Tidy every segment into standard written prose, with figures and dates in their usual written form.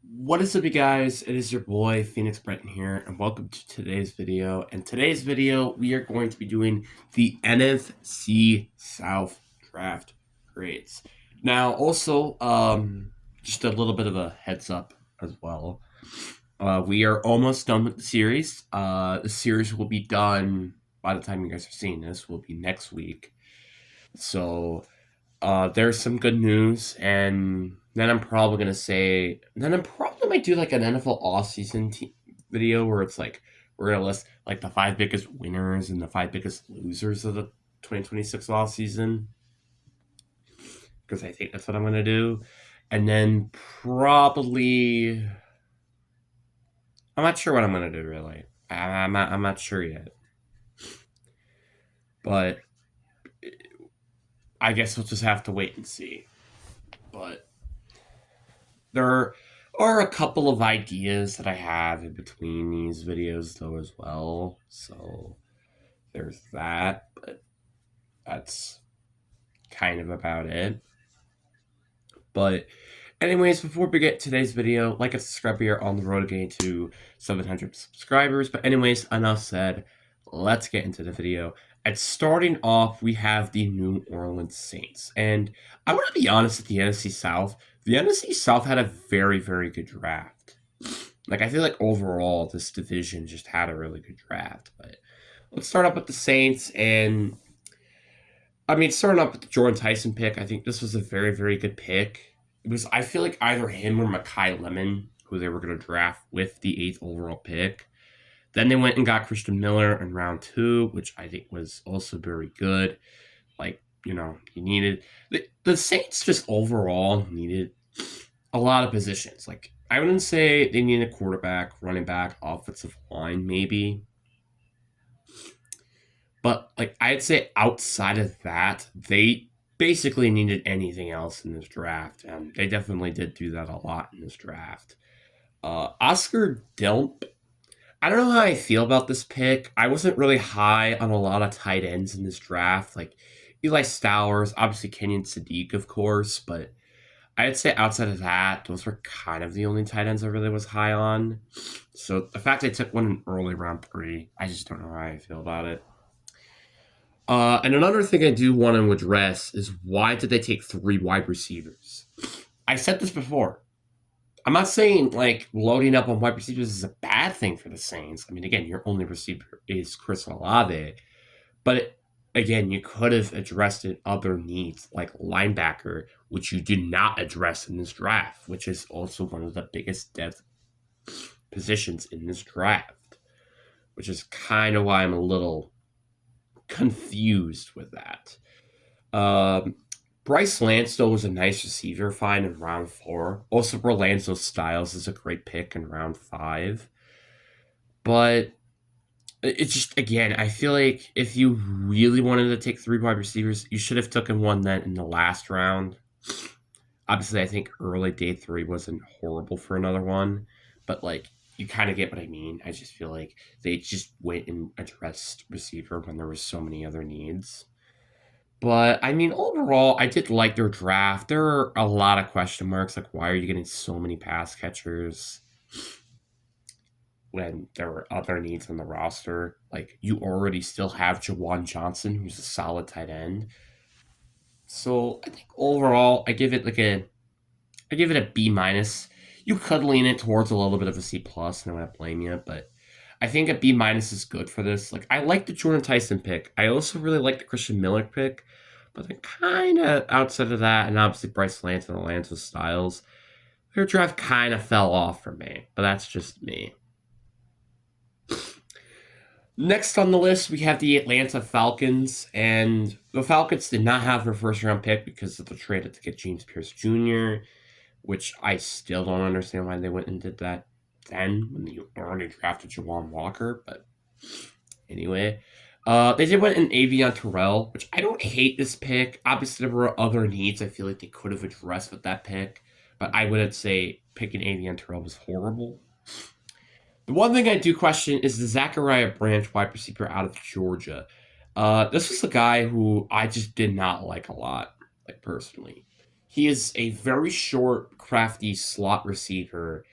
What is up, you guys? It is your boy Phoenix Breton here, and welcome to today's video. In today's video, we are going to be doing the NFC South draft grades. Now, also, just a little bit of a heads up as well. We are almost done with the series. The series will be done by the time you guys are seeing this. Will be next week. So there's some good news, and then I'm probably might do like an NFL off-season video where it's like we're gonna list like the 5 biggest winners and the 5 biggest losers of the 2026 off-season, because I think that's what I'm gonna do, and then probably I'm not sure what I'm gonna do really. I'm not sure yet, but I guess we'll just have to wait and see. But there are a couple of ideas that I have in between these videos though as well. So there's that, but that's kind of about it. But anyways, before we get today's video, like and subscribe. Here on the road again to 700 subscribers. But anyways, enough said. Let's get into the video. And starting off, we have the New Orleans Saints. And I want to be honest with the NFC South. The NFC South had a very, very good draft. Like, I feel like overall, this division just had a really good draft. But let's start up with the Saints. And, I mean, starting up with the Jordan Tyson pick, I think this was a very, very good pick. It was, I feel like, either him or Mekhi Lemon, who they were going to draft with the 8th overall pick. Then they went and got Christian Miller in round 2, which I think was also very good. Like, you know, he needed... The Saints just overall needed a lot of positions. Like, I wouldn't say they needed a quarterback, running back, offensive line, maybe. But, like, I'd say outside of that, they basically needed anything else in this draft. And they definitely did do that a lot in this draft. Oscar Delp, I don't know how I feel about this pick. I wasn't really high on a lot of tight ends in this draft. Like Eli Stowers, obviously Kenyon Sadiq, of course, but I'd say outside of that, those were kind of the only tight ends I really was high on. So the fact I took one in early round 3, I just don't know how I feel about it. And another thing I do want to address is why did they take 3 wide receivers? I said this before. I'm not saying like loading up on wide receivers is a bad thing for the Saints. I mean, again, your only receiver is Chris Olave, but again, you could have addressed it other needs like linebacker, which you did not address in this draft, which is also one of the biggest depth positions in this draft, which is kind of why I'm a little confused with that. Bryce Lansdale was a nice receiver find in round 4. Also, Rolando Styles is a great pick in round 5. But it's just, again, I feel like if you really wanted to take 3 wide receivers, you should have taken one then in the last round. Obviously, I think early day 3 wasn't horrible for another one. But, like, you kind of get what I mean. I just feel like they just went and addressed receiver when there was so many other needs. But, I mean, overall, I did like their draft. There are a lot of question marks, like why are you getting so many pass catchers when there were other needs on the roster? Like, you already still have Jawan Johnson, who's a solid tight end. So, I think overall, I give it a B minus. You could lean it towards a little bit of a C plus, and I won't blame you, but I think a B minus is good for this. Like, I like the Jordan Tyson pick. I also really like the Christian Miller pick. But then kind of outside of that, and obviously Bryce Lance and Alonzo Styles, their draft kind of fell off for me. But that's just me. Next on the list, we have the Atlanta Falcons. And the Falcons did not have their first round pick because of the trade to get James Pierce Jr., which I still don't understand why they went and did that then when you already drafted Jawan Walker. But anyway, they did went an Avion Terrell, which I don't hate this pick. Obviously, there were other needs I feel like they could have addressed with that pick, but I wouldn't say picking Avion Terrell was horrible. The one thing I do question is the Zachariah Branch wide receiver out of Georgia. This was a guy who I just did not like a lot, like personally. he is a very short, crafty slot receiver,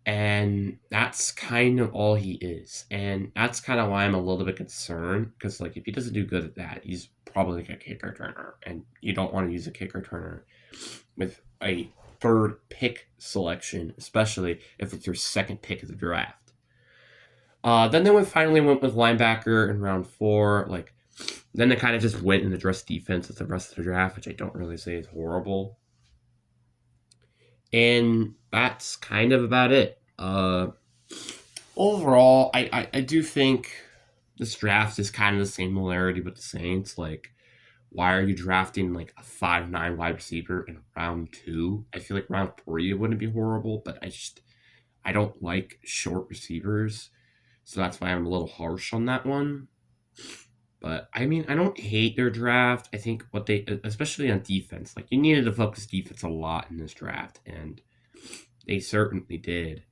and that's kind of all he is. And that's kind of why I'm a little bit concerned, because like if he doesn't do good at that, he's probably like a kick returner, and you don't want to use a kick returner with a third pick selection, especially if it's your second pick of the draft. Then they finally went with linebacker in round 4. Like, then they kind of just went and addressed defense with the rest of the draft, which I don't really say is horrible. And that's kind of about it. Overall, I do think this draft is kind of the similarity with the Saints. Like, why are you drafting like a 5'9" wide receiver in round 2? I feel like round 3 it wouldn't be horrible, but I don't like short receivers. So that's why I'm a little harsh on that one. But I mean, I don't hate their draft. I think what they, especially on defense, like you needed to focus defense a lot in this draft, and they certainly did.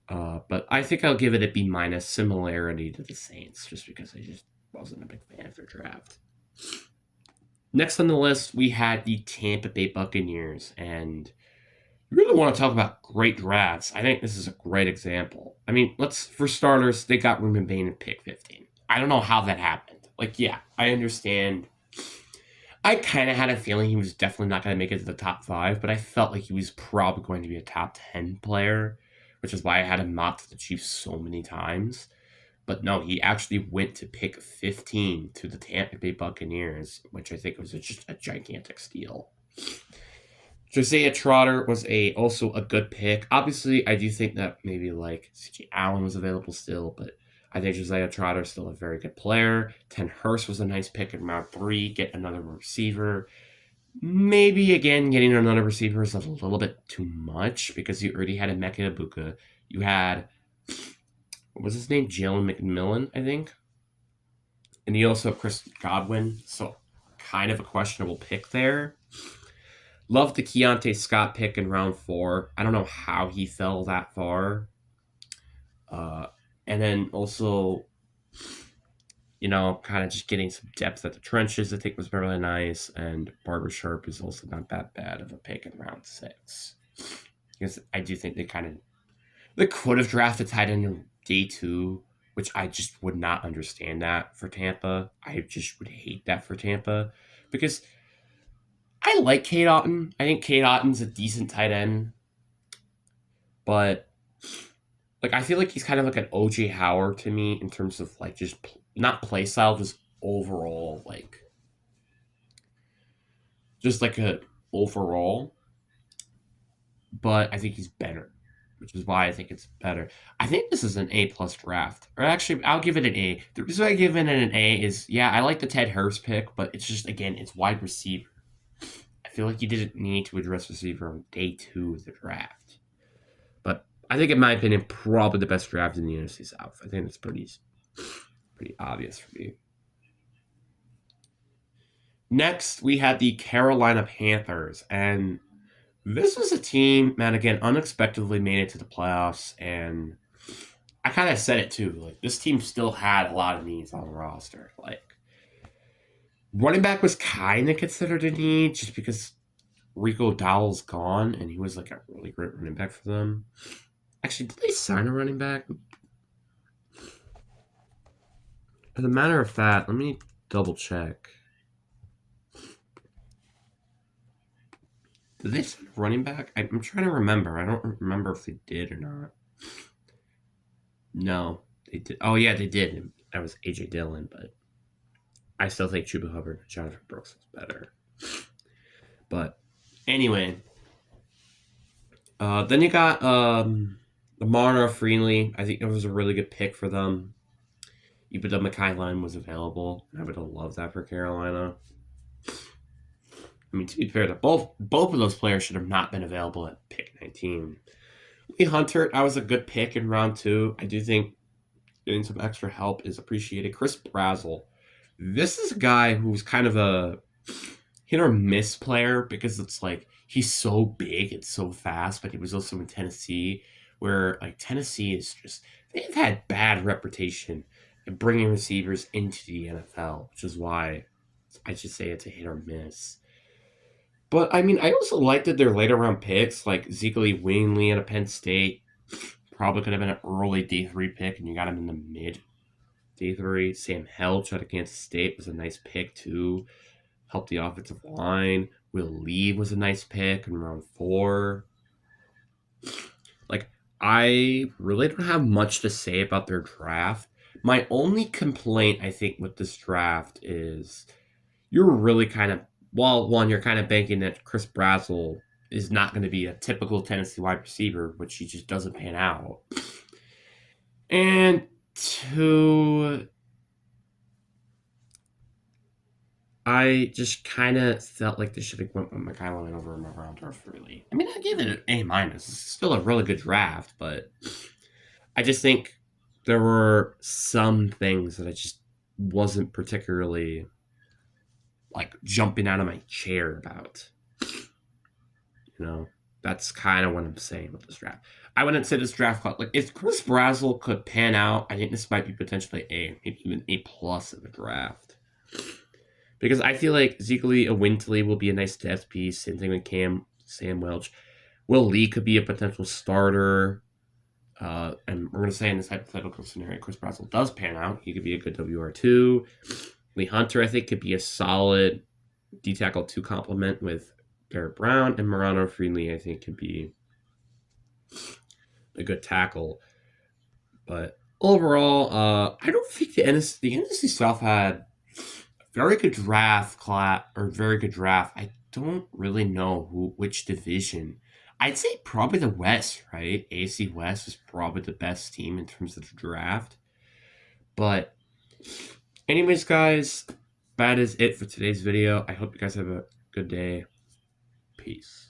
But I think I'll give it a B minus, similarity to the Saints, just because I just wasn't a big fan of their draft. Next on the list, we had the Tampa Bay Buccaneers, and you really want to talk about great drafts. I think this is a great example. I mean, for starters, they got Ruben Bain in pick 15. I don't know how that happened. Like, yeah, I understand. I kind of had a feeling he was definitely not going to make it to the top 5, but I felt like he was probably going to be a top 10 player, which is why I had him mocked to the Chiefs so many times. But no, he actually went to pick 15 to the Tampa Bay Buccaneers, which I think was just a gigantic steal. Josiah Trotter was also a good pick. Obviously, I do think that maybe like C.J. Allen was available still, but I think Josiah Trotter is still a very good player. Ten Hurst was a nice pick in round 3. Get another receiver. Maybe again getting another receiver is a little bit too much because you already had Emeka Ibuka. You had, what was his name? Jalen McMillan, I think. And you also have Chris Godwin, so kind of a questionable pick there. Love the Keontae Scott pick in round 4. I don't know how he fell that far. And then also, kind of just getting some depth at the trenches, I think was really nice. And Barber Sharp is also not that bad of a pick in round 6. Because I do think they could have drafted tight end in day 2, which I just would not understand that for Tampa. I just would hate that for Tampa because I like Cade Otton. I think Cade Otton's a decent tight end, but like I feel like he's kind of like an OJ Howard to me in terms of like just not play style, just overall just like a overall. But I think he's better, which is why I think it's better. I think this is an A plus draft, or actually, I'll give it an A. The reason I give it an A is I like the Ted Hurst pick, but it's just again it's wide receiver. I feel like you didn't need to address receiver on day 2 of the draft. But I think, in my opinion, probably the best draft in the NFC South. I think it's pretty obvious for me. Next, we had the Carolina Panthers, and this was a team that, again, unexpectedly made it to the playoffs, and I kind of said it too. Like, this team still had a lot of needs on the roster. Like, running back was kind of considered a need just because Rico Dowell's gone, and he was like a really great running back for them. Actually, did they sign a running back? As a matter of fact, let me double check. Did they sign a running back? I'm trying to remember. I don't remember if they did or not. No, they did. Oh, yeah, they did. That was A.J. Dillon, but I still think Chuba Hubbard and Jonathan Brooks was better. But anyway, then you got Marna Freenley. I think it was a really good pick for them. Even though McKyline was available, I would have loved that for Carolina. I mean, to be fair, both of those players should have not been available at pick 19. Lee Hunter, that was a good pick in round 2. I do think getting some extra help is appreciated. Chris Brazzell. This is a guy who's kind of a hit or miss player because it's like he's so big and so fast, but he was also in Tennessee, where like Tennessee is just, they've had bad reputation in bringing receivers into the NFL, which is why I just say it's a hit or miss. But I mean, I also liked that their later round picks, like Ezekiel Wingley at a Penn State, probably could have been an early D3 pick, and you got him in the mid D3. Sam Helch out of Kansas State was a nice pick too. Helped the offensive line. Will Lee was a nice pick in round 4. Like, I really don't have much to say about their draft. My only complaint, I think, with this draft is you're really kind of, well, one, you're kind of banking that Chris Brazzell is not going to be a typical Tennessee wide receiver, which he just doesn't pan out. And two, I just kind of felt like they should have went with McKylin over Morondorf, really. I mean, I give it an A minus. It's still a really good draft, but I just think there were some things that I just wasn't particularly like jumping out of my chair about. You know, that's kind of what I'm saying with this draft. I wouldn't say this draft class, like if Chris Brazzell could pan out, I think this might be potentially A, maybe even A plus of a draft. Because I feel like Ezekiel Wintley will be a nice depth piece. Same thing with Sam Welch. Will Lee could be a potential starter. And we're going to say in this hypothetical scenario, Chris Brazzell does pan out. He could be a good WR2. Lee Hunter, I think, could be a solid D tackle 2 complement with Barrett Brown. And Morano Freely, I think, could be a good tackle. But overall, I don't think the NFC South had very good draft class or very good draft. I don't really know which division. I'd say probably the West, right? AC West is probably the best team in terms of the draft. But anyways, guys, that is it for today's video. I hope you guys have a good day. Peace.